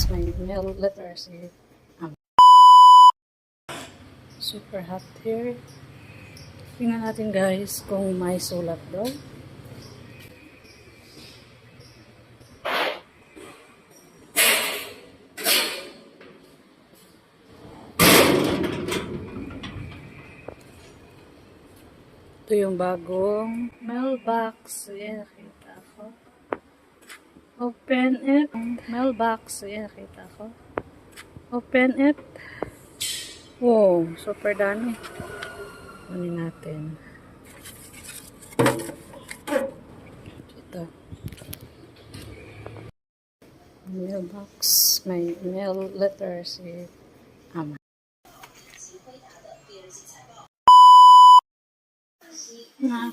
may mail letter si super hot here. Tingnan natin guys kung may sulat doon. Ito yung bagong mailbox. Ayan, nakita ko. Open it. Mailbox. Ayan, nakita ko. Open it. Wow, super dami. Kunin natin. Ito. Mailbox. May mail letter si Ama. Na.